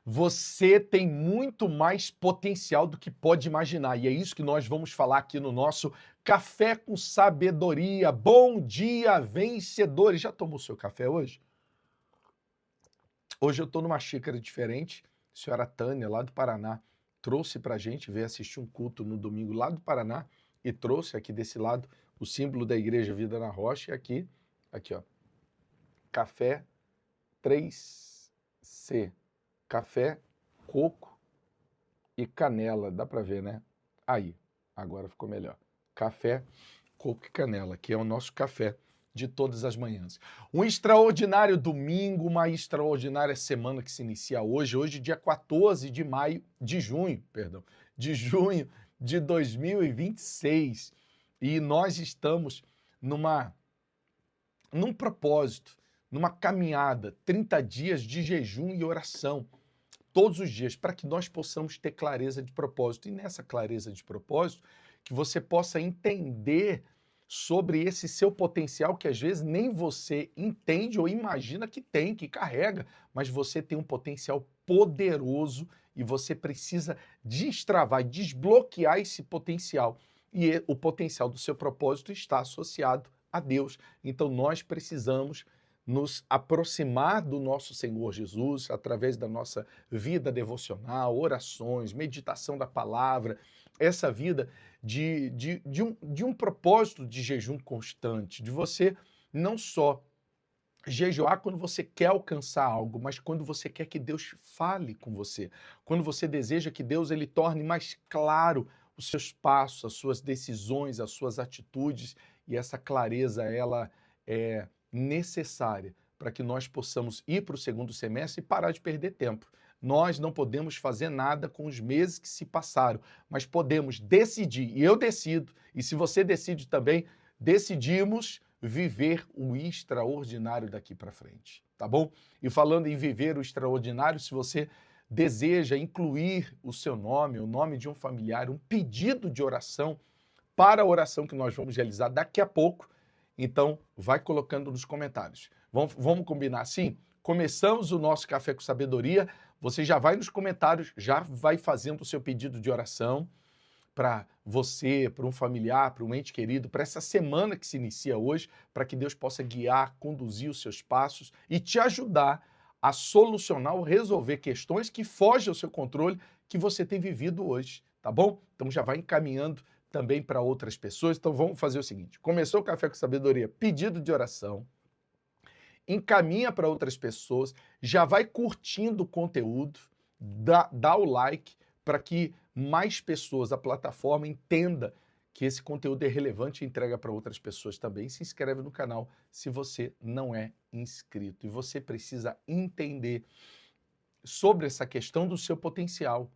Você tem muito mais potencial do que pode imaginar. E é isso que nós vamos falar aqui no nosso Café com Sabedoria. Bom dia, vencedores! Já tomou seu café hoje? Hoje eu estou numa xícara diferente. A senhora Tânia, lá do Paraná, trouxe para a gente, veio assistir um culto no domingo lá do Paraná e trouxe aqui desse lado o símbolo da Igreja Vida na Rocha. E aqui ó, café 3C. Café, coco e canela. Dá para ver, né? Aí, agora ficou melhor. Café, coco e canela, que é o nosso café de todas as manhãs. Um extraordinário domingo, uma extraordinária semana que se inicia hoje. Hoje, dia 14 de junho de 2026. E nós estamos num propósito, numa caminhada, 30 dias de jejum e oração, todos os dias, para que nós possamos ter clareza de propósito. E nessa clareza de propósito, que você possa entender sobre esse seu potencial que às vezes nem você entende ou imagina que tem, que carrega, mas você tem um potencial poderoso e você precisa destravar, desbloquear esse potencial. E o potencial do seu propósito está associado a Deus. Então nós precisamos nos aproximar do nosso Senhor Jesus através da nossa vida devocional, orações, meditação da palavra, essa vida de um propósito de jejum constante, de você não só jejuar quando você quer alcançar algo, mas quando você quer que Deus fale com você, quando você deseja que Deus ele torne mais claro os seus passos, as suas decisões, as suas atitudes, e essa clareza ela é necessária para que nós possamos ir para o segundo semestre e parar de perder tempo. Nós não podemos fazer nada com os meses que se passaram, mas podemos decidir, e eu decido, e se você decide também, decidimos viver o extraordinário daqui para frente, tá bom? E falando em viver o extraordinário, se você deseja incluir o seu nome, o nome de um familiar, um pedido de oração para a oração que nós vamos realizar daqui a pouco, então vai colocando nos comentários. Vamos combinar assim? Começamos o nosso Café com Sabedoria, você já vai nos comentários, já vai fazendo o seu pedido de oração para você, para um familiar, para um ente querido, para essa semana que se inicia hoje, para que Deus possa guiar, conduzir os seus passos e te ajudar a solucionar ou resolver questões que fogem ao seu controle que você tem vivido hoje, tá bom? Então já vai encaminhando também para outras pessoas. Então vamos fazer o seguinte, começou o Café com Sabedoria, pedido de oração, encaminha para outras pessoas, já vai curtindo o conteúdo, dá o like para que mais pessoas, a plataforma entenda que esse conteúdo é relevante e entrega para outras pessoas também. Se inscreve no canal se você não é inscrito. E você precisa entender sobre essa questão do seu potencial.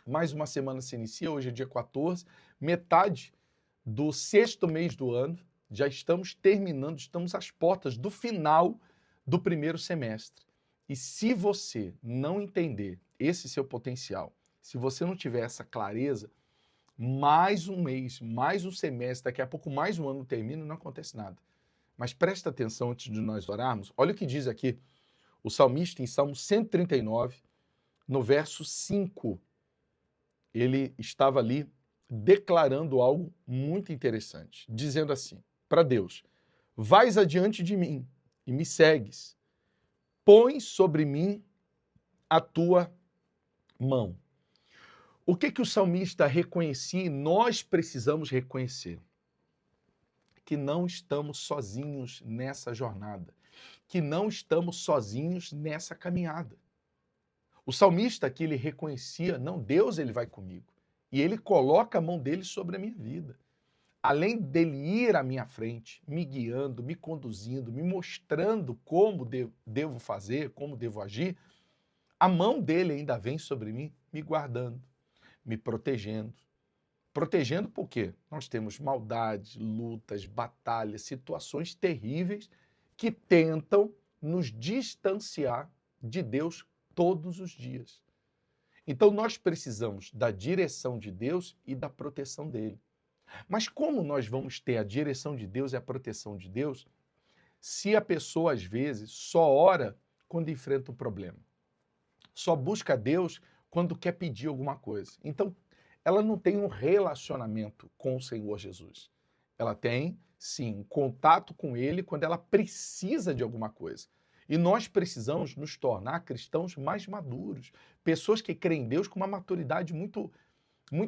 Mais uma semana se inicia, hoje é dia 14, metade do 6º mês do ano, já estamos terminando, estamos às portas do final do primeiro semestre. E se você não entender esse seu potencial, se você não tiver essa clareza, mais um mês, mais um semestre, daqui a pouco mais um ano termina e não acontece nada. Mas presta atenção antes de nós orarmos, olha o que diz aqui o salmista em Salmo 139, no verso 5. Ele estava ali declarando algo muito interessante, dizendo assim, para Deus, vais adiante de mim e me segues, põe sobre mim a tua mão. O que o salmista reconhecia e nós precisamos reconhecer? Que não estamos sozinhos nessa jornada, que não estamos sozinhos nessa caminhada. O salmista aqui, ele reconhecia, não, Deus ele vai comigo. E ele coloca a mão dele sobre a minha vida. Além dele ir à minha frente, me guiando, me conduzindo, me mostrando como devo fazer, como devo agir, a mão dele ainda vem sobre mim, me guardando, me protegendo. Protegendo por quê? Nós temos maldades, lutas, batalhas, situações terríveis que tentam nos distanciar de Deus todos os dias. Então nós precisamos da direção de Deus e da proteção dele. Mas como nós vamos ter a direção de Deus e a proteção de Deus se a pessoa às vezes só ora quando enfrenta um problema? só busca Deus quando quer pedir alguma coisa. Então, ela não tem um relacionamento com o Senhor Jesus. Ela tem, sim, um contato com Ele quando ela precisa de alguma coisa. E nós precisamos nos tornar cristãos mais maduros, pessoas que creem em Deus com uma maturidade muito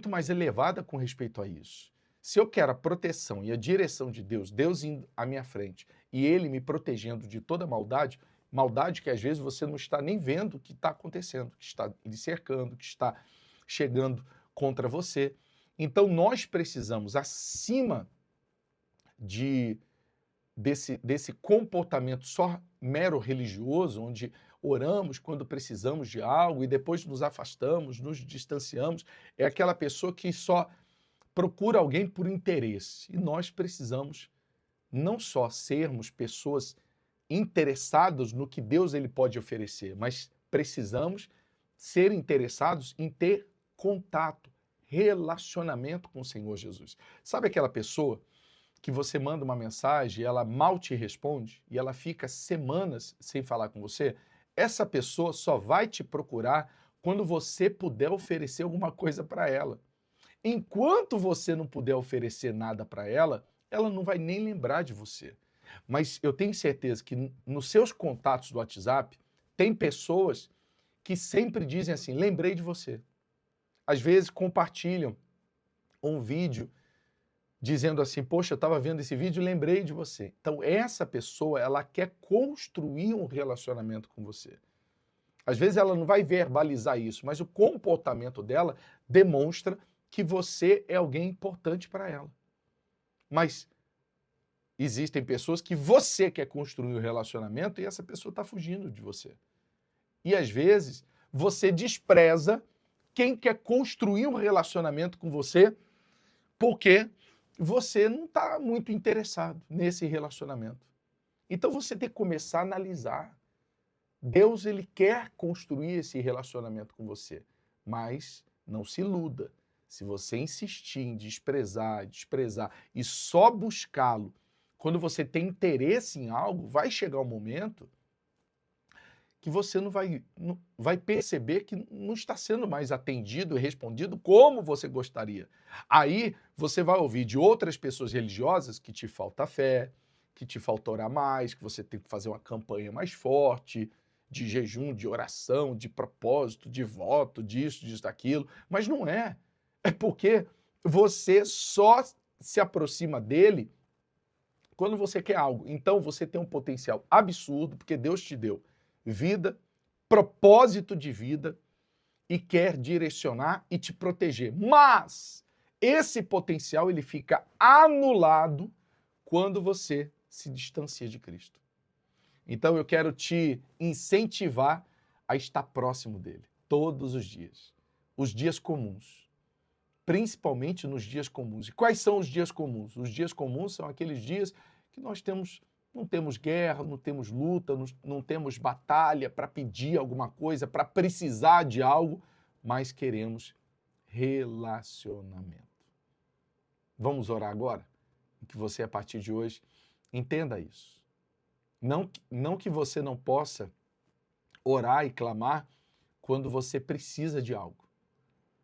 mais elevada com respeito a isso. Se eu quero a proteção e a direção de Deus, Deus indo à minha frente e Ele me protegendo de toda maldade, maldade que às vezes você não está nem vendo o que está acontecendo, que está lhe cercando, que está chegando contra você. Então nós precisamos, acima desse comportamento só mero religioso, onde oramos quando precisamos de algo e depois nos afastamos, nos distanciamos, é aquela pessoa que só procura alguém por interesse. E nós precisamos não só sermos pessoas interessadas no que Deus ele pode oferecer, mas precisamos ser interessados em ter contato, relacionamento com o Senhor Jesus. Sabe aquela pessoa que você manda uma mensagem e ela mal te responde e ela fica semanas sem falar com você? Essa pessoa só vai te procurar quando você puder oferecer alguma coisa para ela. Enquanto você não puder oferecer nada para ela, ela não vai nem lembrar de você. Mas eu tenho certeza que nos seus contatos do WhatsApp, tem pessoas que sempre dizem assim, lembrei de você. Às vezes compartilham um vídeo dizendo assim, poxa, eu estava vendo esse vídeo e lembrei de você. Então essa pessoa, ela quer construir um relacionamento com você. Às vezes ela não vai verbalizar isso, mas o comportamento dela demonstra que você é alguém importante para ela. Mas existem pessoas que você quer construir um relacionamento e essa pessoa está fugindo de você. E às vezes você despreza quem quer construir um relacionamento com você porque você não está muito interessado nesse relacionamento. Então você tem que começar a analisar. Deus ele quer construir esse relacionamento com você, mas não se iluda. Se você insistir em desprezar e só buscá-lo quando você tem interesse em algo, vai chegar um momento que você não vai perceber que não está sendo mais atendido e respondido como você gostaria. Aí você vai ouvir de outras pessoas religiosas que te falta fé, que te falta orar mais, que você tem que fazer uma campanha mais forte, de jejum, de oração, de propósito, de voto, disso, daquilo. Mas não é. É porque você só se aproxima dele quando você quer algo. Então você tem um potencial absurdo, porque Deus te deu vida, propósito de vida e quer direcionar e te proteger. Mas esse potencial ele fica anulado quando você se distancia de Cristo. Então eu quero te incentivar a estar próximo dele todos os dias comuns, principalmente nos dias comuns. E quais são os dias comuns? Os dias comuns são aqueles dias que nós não temos guerra, não temos luta, não temos batalha para pedir alguma coisa, para precisar de algo, mas queremos relacionamento. Vamos orar agora? Que você, a partir de hoje, entenda isso. Não que você não possa orar e clamar quando você precisa de algo,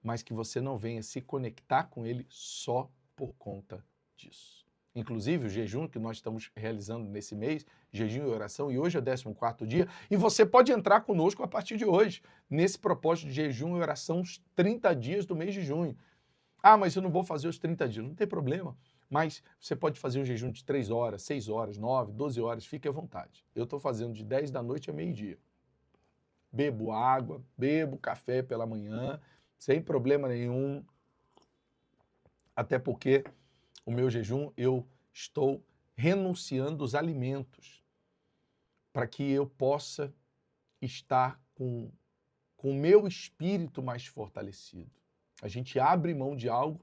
mas que você não venha se conectar com ele só por conta disso. Inclusive, o jejum que nós estamos realizando nesse mês, jejum e oração, e hoje é o 14º dia, e você pode entrar conosco a partir de hoje, nesse propósito de jejum e oração, os 30 dias do mês de junho. Ah, mas eu não vou fazer os 30 dias, não tem problema. Mas você pode fazer um jejum de 3 horas, 6 horas, 9, 12 horas, fique à vontade. Eu estou fazendo de 10 da noite a meio-dia. Bebo água, bebo café pela manhã, sem problema nenhum. Até porque o meu jejum, eu estou renunciando os alimentos para que eu possa estar com o meu espírito mais fortalecido. A gente abre mão de algo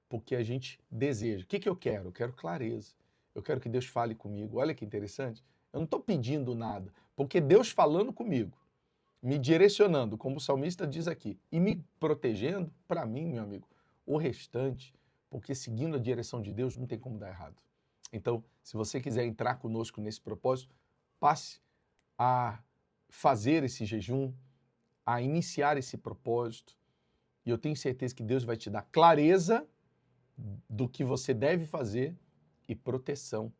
porque a gente deseja. O que eu quero? Eu quero clareza. Eu quero que Deus fale comigo. Olha que interessante. Eu não estou pedindo nada, porque Deus falando comigo, me direcionando, como o salmista diz aqui, e me protegendo, para mim, meu amigo, o restante, porque seguindo a direção de Deus não tem como dar errado. Então, se você quiser entrar conosco nesse propósito, passe a fazer esse jejum, a iniciar esse propósito. E eu tenho certeza que Deus vai te dar clareza do que você deve fazer e proteção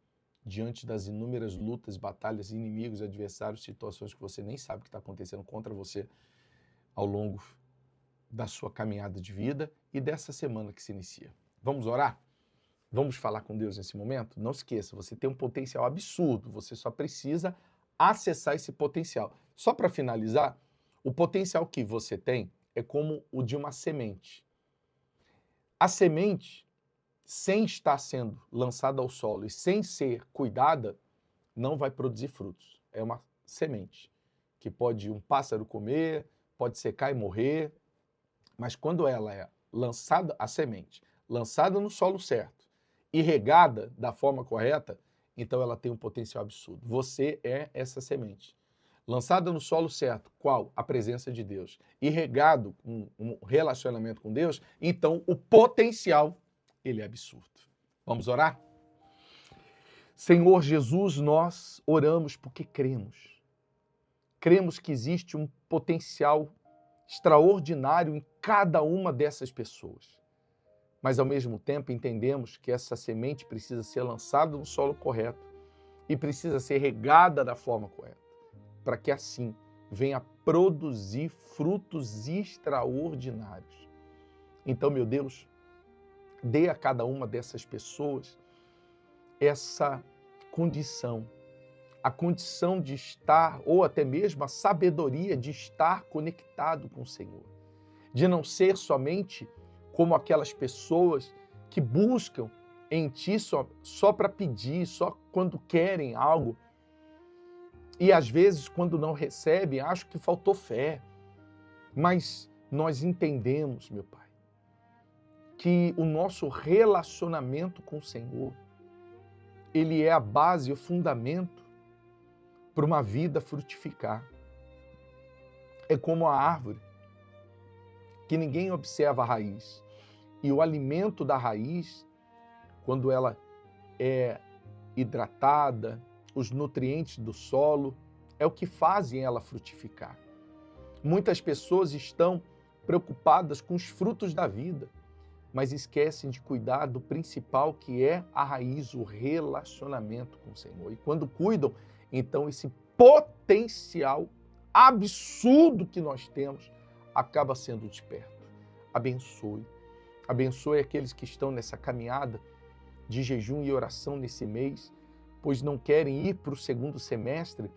diante das inúmeras lutas, batalhas, inimigos, adversários, situações que você nem sabe que está acontecendo contra você ao longo da sua caminhada de vida e dessa semana que se inicia. Vamos orar? Vamos falar com Deus nesse momento? Não esqueça, você tem um potencial absurdo, você só precisa acessar esse potencial. Só para finalizar, o potencial que você tem é como o de uma semente. A semente, sem estar sendo lançada ao solo e sem ser cuidada, não vai produzir frutos. É uma semente que pode um pássaro comer, pode secar e morrer, mas quando ela é lançada, a semente, lançada no solo certo e regada da forma correta, então ela tem um potencial absurdo. Você é essa semente. Lançada no solo certo, qual? A presença de Deus. E regado com um relacionamento com Deus, então o potencial, ele é absurdo. Vamos orar? Senhor Jesus, nós oramos porque cremos. Cremos que existe um potencial extraordinário em cada uma dessas pessoas. Mas, ao mesmo tempo, entendemos que essa semente precisa ser lançada no solo correto e precisa ser regada da forma correta, para que assim venha produzir frutos extraordinários. Então, meu Deus, dê a cada uma dessas pessoas essa condição, a condição de estar, ou até mesmo a sabedoria de estar conectado com o Senhor, de não ser somente como aquelas pessoas que buscam em Ti só para pedir, só quando querem algo, e às vezes quando não recebem, acham que faltou fé. Mas nós entendemos, meu Pai, que o nosso relacionamento com o Senhor, ele é a base, o fundamento para uma vida frutificar. É como a árvore, que ninguém observa a raiz. E o alimento da raiz, quando ela é hidratada, os nutrientes do solo, é o que fazem ela frutificar. Muitas pessoas estão preocupadas com os frutos da vida, mas esquecem de cuidar do principal, que é a raiz, o relacionamento com o Senhor. E quando cuidam, então esse potencial absurdo que nós temos acaba sendo desperto. Abençoe. Abençoe aqueles que estão nessa caminhada de jejum e oração nesse mês, pois não querem ir para o segundo semestre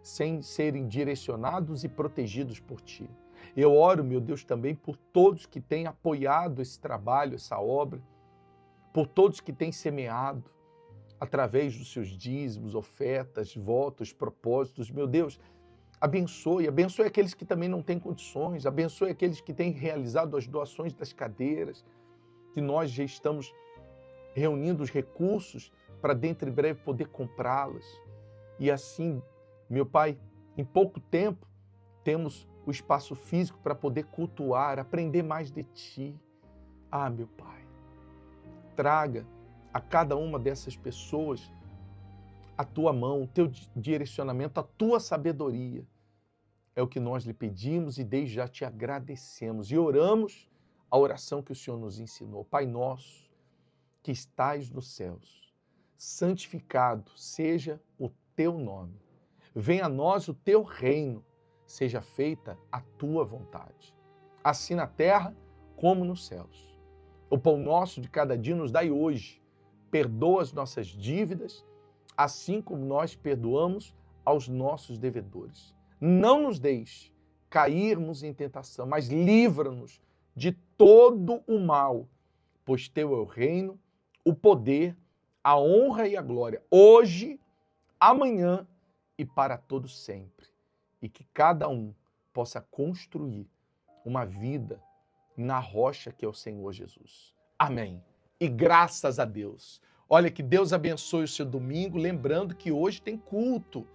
sem serem direcionados e protegidos por Ti. Eu oro, meu Deus, também por todos que têm apoiado esse trabalho, essa obra, por todos que têm semeado através dos seus dízimos, ofertas, votos, propósitos. Meu Deus, abençoe aqueles que também não têm condições, abençoe aqueles que têm realizado as doações das cadeiras, que nós já estamos reunindo os recursos para dentro em breve poder comprá-las. E assim, meu Pai, em pouco tempo temos o espaço físico para poder cultuar, aprender mais de Ti. Ah, meu Pai, traga a cada uma dessas pessoas a Tua mão, o Teu direcionamento, a Tua sabedoria. É o que nós lhe pedimos e desde já Te agradecemos. E oramos a oração que o Senhor nos ensinou. Pai nosso, que estais nos céus, santificado seja o Teu nome. Venha a nós o Teu reino, seja feita a Tua vontade, assim na terra como nos céus. O pão nosso de cada dia nos dai hoje. Perdoa as nossas dívidas, assim como nós perdoamos aos nossos devedores. Não nos deixe cairmos em tentação, mas livra-nos de todo o mal, pois Teu é o reino, o poder, a honra e a glória, hoje, amanhã e para todo sempre. E que cada um possa construir uma vida na rocha que é o Senhor Jesus. Amém. E graças a Deus. Olha, que Deus abençoe o seu domingo, lembrando que hoje tem culto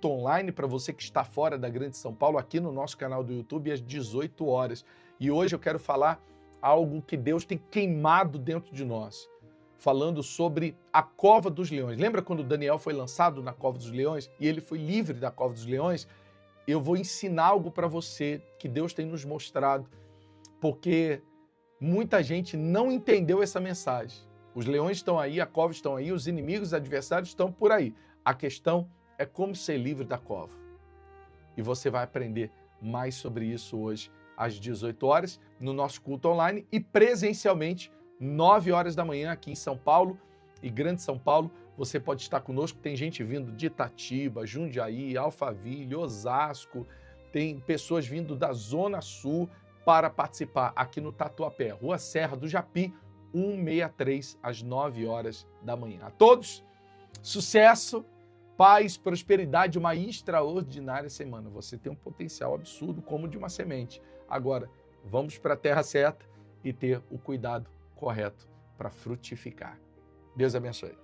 online para você que está fora da Grande São Paulo, aqui no nosso canal do YouTube, às 18 horas. E hoje eu quero falar algo que Deus tem queimado dentro de nós, falando sobre a cova dos leões. Lembra quando Daniel foi lançado na cova dos leões e ele foi livre da cova dos leões? eu vou ensinar algo para você que Deus tem nos mostrado, porque muita gente não entendeu essa mensagem. Os leões estão aí, a cova estão aí, os inimigos, os adversários estão por aí. A questão é como ser livre da cova. E você vai aprender mais sobre isso hoje, às 18 horas, no nosso culto online e presencialmente, 9 horas da manhã, aqui em São Paulo e Grande São Paulo. Você pode estar conosco, tem gente vindo de Itatiba, Jundiaí, Alphaville, Osasco, tem pessoas vindo da Zona Sul para participar aqui no Tatuapé, Rua Serra do Japi, 163, às 9 horas da manhã. A todos, sucesso, paz, prosperidade, uma extraordinária semana. Você tem um potencial absurdo como de uma semente. Agora, vamos para a terra certa e ter o cuidado correto para frutificar. Deus abençoe.